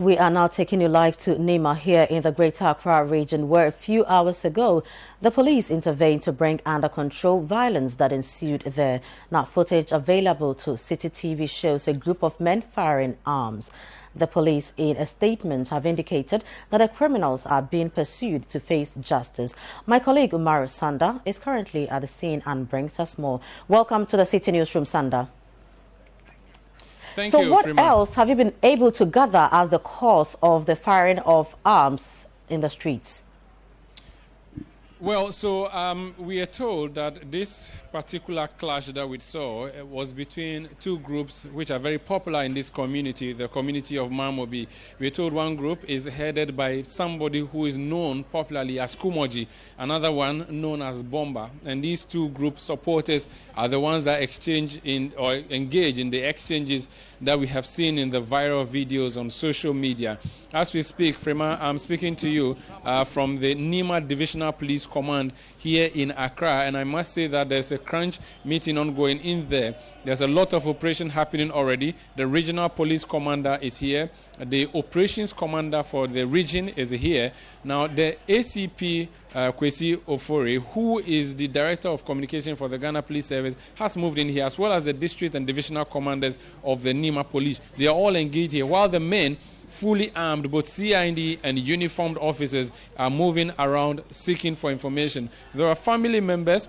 We are now taking you live to Nima here in the Greater Accra region, where a few hours ago, the police intervened to bring under control violence that ensued there. Now, footage available to City TV shows a group of men firing arms. The police, in a statement, have indicated that the criminals are being pursued to face justice. My colleague Umar Sanda is currently at the scene and brings us more. Welcome to the City Newsroom, Sanda. Thank you, so what Freeman. else have you been able to gather as the cause of the firing of arms in the streets? Well, so we are told that this particular clash that we saw was between two groups which are very popular in this community, the community of Mamobi. We are told one group is headed by somebody who is known popularly as Kumoji, another one known as Bomba. And these two group supporters are the ones that exchange in or engage in the exchanges that we have seen in the viral videos on social media. As we speak, Frema, I'm speaking to you from the Nima Divisional Police Command here in Accra, and I must say that there's a crunch meeting ongoing in there. There's a lot of operation happening already. The regional police commander is here. The operations commander for the region is here. Now, the ACP Kwesi Ofori, who is the director of communication for the Ghana Police Service, has moved in here, as well as the district and divisional commanders of the Nima Police. They are all engaged here, while the men, fully armed, both CID and uniformed officers, are moving around seeking for information. There are family members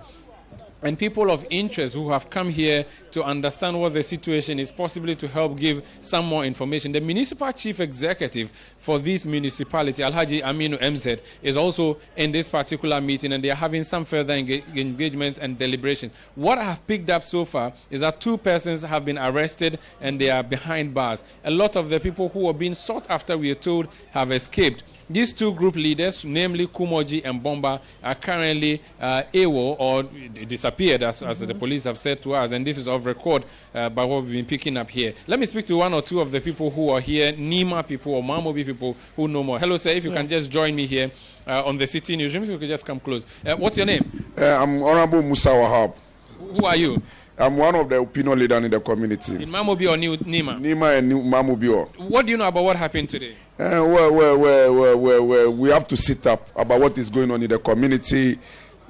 and people of interest who have come here to understand what the situation is, possibly to help give some more information. The municipal chief executive for this municipality, Alhaji Aminu MZ, is also in this particular meeting, and they are having some further engagements and deliberations. What I have picked up so far is that 2 persons have been arrested and they are behind bars. A lot of the people who are being sought after, we are told, have escaped. These 2 group leaders, namely Kumoji and Bomba, are currently AWOL or disappeared, as the police have said to us, and this is off record by what we've been picking up here. Let me speak to 1 or 2 of the people who are here, Nima people or Mamobi people who know more. Hello, sir, if you can just join me here on the City Newsroom, if you could just come close. What's your name? I'm Honorable Musa Wahab. Who are you? I'm one of the opinion leaders in the community. In Mamobi or Nima? Nima and Mamobi. What do you know about what happened today? Well, we have to sit up about what is going on in the community.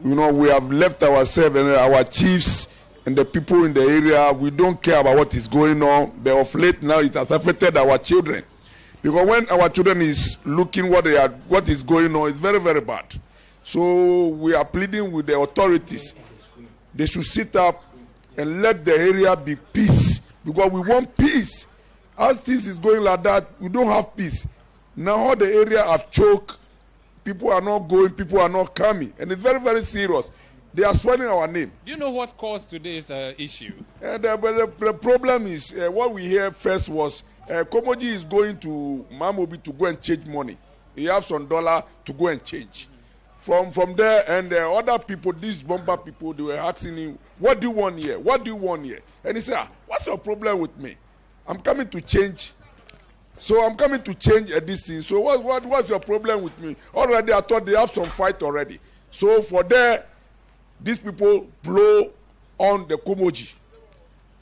You know, we have left ourselves and our chiefs and the people in the area. We don't care about what is going on. But of late now, it has affected our children. Because when our children is looking what is going on, it's very, very bad. So we are pleading with the authorities. They should sit up and let the area be peace, because we want peace. As things is going like that, we don't have peace. Now all the area have choked. People are not going, people are not coming, and it's very, very serious. They are spoiling our name. Do you know what caused today's issue? The problem is, what we hear first was, Komoji is going to Mamobi to go and change money. He has some dollar to go and change. From there, and the other people, these Bomba people, they were asking him, what do you want here? What do you want here? And he said, what's your problem with me? I'm coming to change. So I'm coming to change this thing. So what's your problem with me? Already, I thought they have some fight already. So for there, these people blow on the Kumoji.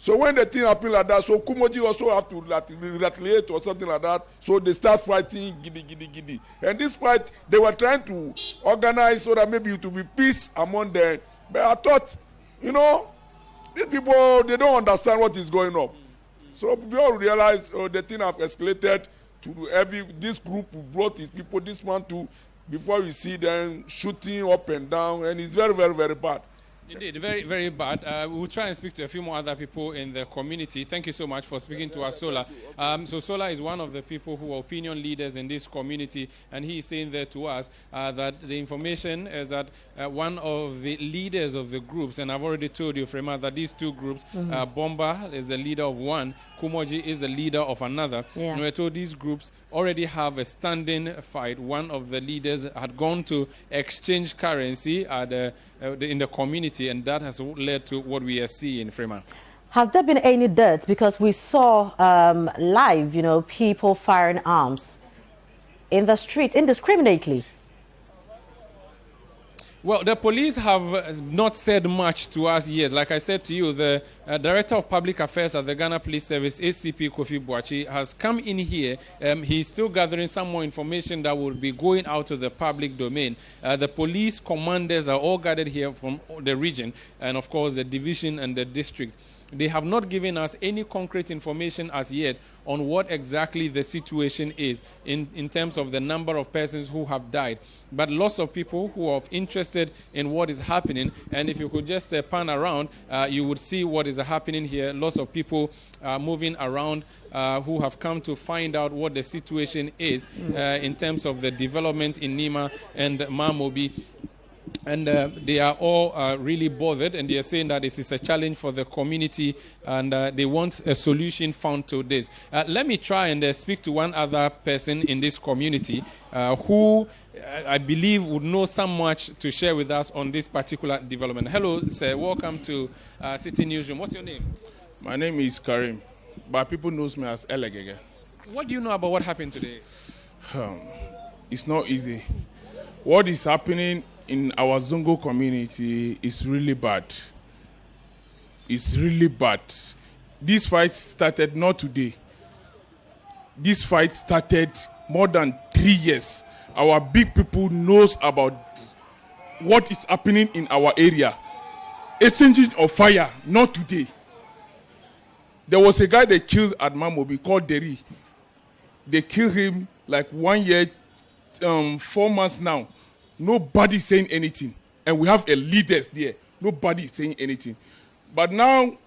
So when the thing happened like that, so Kumoji also have to retaliate or something like that. So they start fighting, giddy. And this fight, they were trying to organize so that maybe it will be peace among them. But I thought, you know, these people, they don't understand what is going on. So we all realize the thing have escalated to this group who brought his people, this one too, before we see them shooting up and down, and it's very, very, very bad. Indeed, very, very bad. We'll try and speak to a few more other people in the community. Thank you so much for speaking to us, Sola. So Sola is one of the people who are opinion leaders in this community, and he is saying there to us that the information is that one of the leaders of the groups, and I've already told you, Frema, that these 2 groups, Bomba is the leader of one, Kumoji is the leader of another. Yeah. And we're told these groups already have a standing fight. One of the leaders had gone to exchange currency in the community, and that has led to what we are seeing, Freeman. Has there been any deaths? Because we saw live, people firing arms in the streets indiscriminately. Well, the police have not said much to us yet. Like I said to you, the Director of Public Affairs at the Ghana Police Service, ACP Kofi Boachi, has come in here. He's still gathering some more information that will be going out to the public domain. The police commanders are all gathered here from the region and, of course, the division and the district. They have not given us any concrete information as yet on what exactly the situation is in terms of the number of persons who have died. But lots of people who are interested in what is happening, and if you could just pan around, you would see what is happening here. Lots of people moving around who have come to find out what the situation is in terms of the development in Nima and Mamobi. And they are all really bothered, and they are saying that this is a challenge for the community, and they want a solution found to this. Let me try and speak to one other person in this community who I believe would know so much to share with us on this particular development. Hello, sir. Welcome to City Newsroom. What's your name? My name is Karim, but people knows me as Elegege. What do you know about what happened today? It's not easy. What is happening in our Zongo community is really bad. It's really bad. This fight started not today. This fight started more than 3 years. Our big people knows about what is happening in our area. Exchanging of fire, not today. There was a guy they killed at Mamobi called Deri. They killed him like 1 year, 4 months now. Nobody saying anything. And we have a leaders there. Nobody is saying anything. But now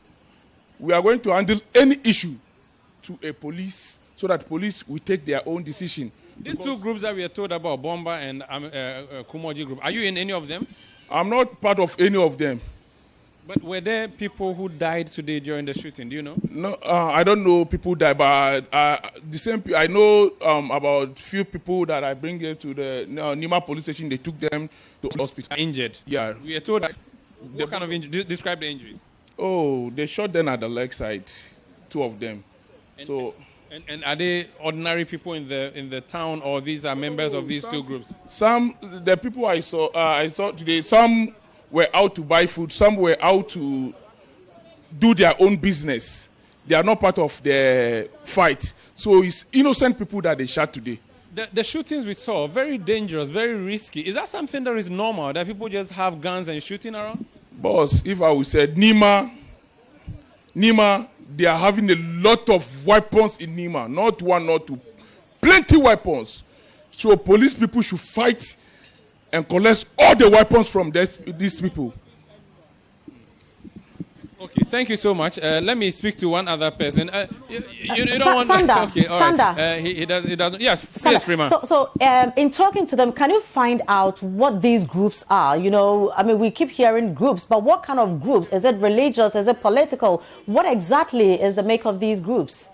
we are going to handle any issue to a police so that police will take their own decision. These two groups that we are told about, Bomba and Kumoji group, are you in any of them? I'm not part of any of them. But were there people who died today during the shooting? Do you know? No, I don't know people died, but the same. I know about few people that I bring here to the Nima police station. They took them to hospital. Injured? Yeah. We are told that. What kind of injury? Describe the injuries. Oh, they shot them at the leg side, 2 of them. And are they ordinary people in the town, or these are members of these two groups? Some the people I saw today. Some were out to buy food. Some were out to do their own business. They are not part of the fight. So it's innocent people that they shot today. The shootings we saw, very dangerous, very risky. Is that something that is normal, that people just have guns and shooting around? Boss, if I would say Nima, they are having a lot of weapons in Nima. Not 1, not 2. Plenty weapons. So police people should fight and collect all the weapons from these people. Okay, thank you so much. Let me speak to one other person. You don't want Sanda. Okay, all Sanda. right. He doesn't. Yes, please, Freeman. So, in talking to them, can you find out what these groups are? You know, I mean, we keep hearing groups, but what kind of groups? Is it religious? Is it political? What exactly is the make of these groups?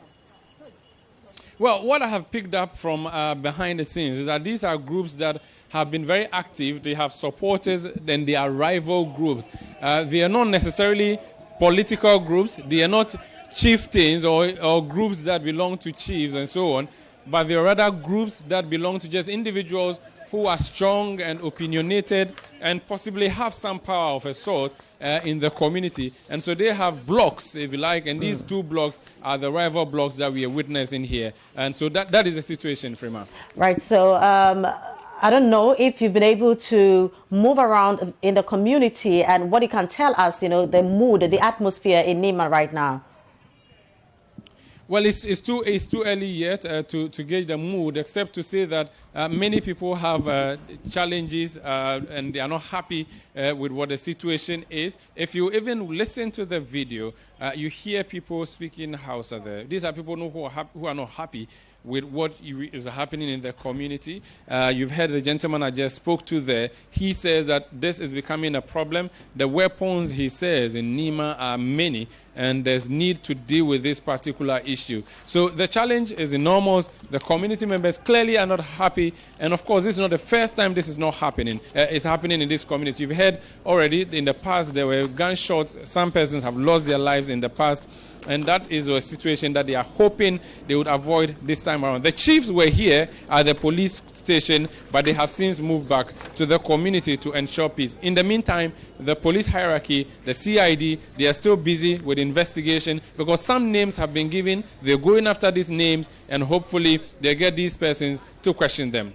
Well, what I have picked up from behind the scenes is that these are groups that have been very active. They have supporters, then they are rival groups. They are not necessarily political groups. They are not chieftains or groups that belong to chiefs and so on, but they are rather groups that belong to just individuals who are strong and opinionated and possibly have some power of a sort in the community. And so they have blocks, if you like, and these 2 blocks are the rival blocks that we are witnessing here. And so that is the situation, Freeman. Right, so I don't know if you've been able to move around in the community and what you can tell us, you know, the mood, the atmosphere in Nima right now. Well, it's too early yet to gauge the mood, except to say that many people have challenges and they are not happy with what the situation is. If you even listen to the video, you hear people speaking Hausa there. These are people who are not happy with what is happening in the community. You've heard the gentleman I just spoke to there. He says that this is becoming a problem. The weapons, he says, in Nima are many, and there's need to deal with this particular issue. So the challenge is enormous. The community members clearly are not happy. And of course, this is not the first time this is not happening. It's happening in this community. You've heard already in the past there were gunshots. Some persons have lost their lives clashes in the past, and that is a situation that they are hoping they would avoid this time around. The chiefs were here at the police station, but they have since moved back to the community to ensure peace. In the meantime, the police hierarchy, the CID, they are still busy with investigation because some names have been given. They're going after these names, and hopefully they get these persons to question them.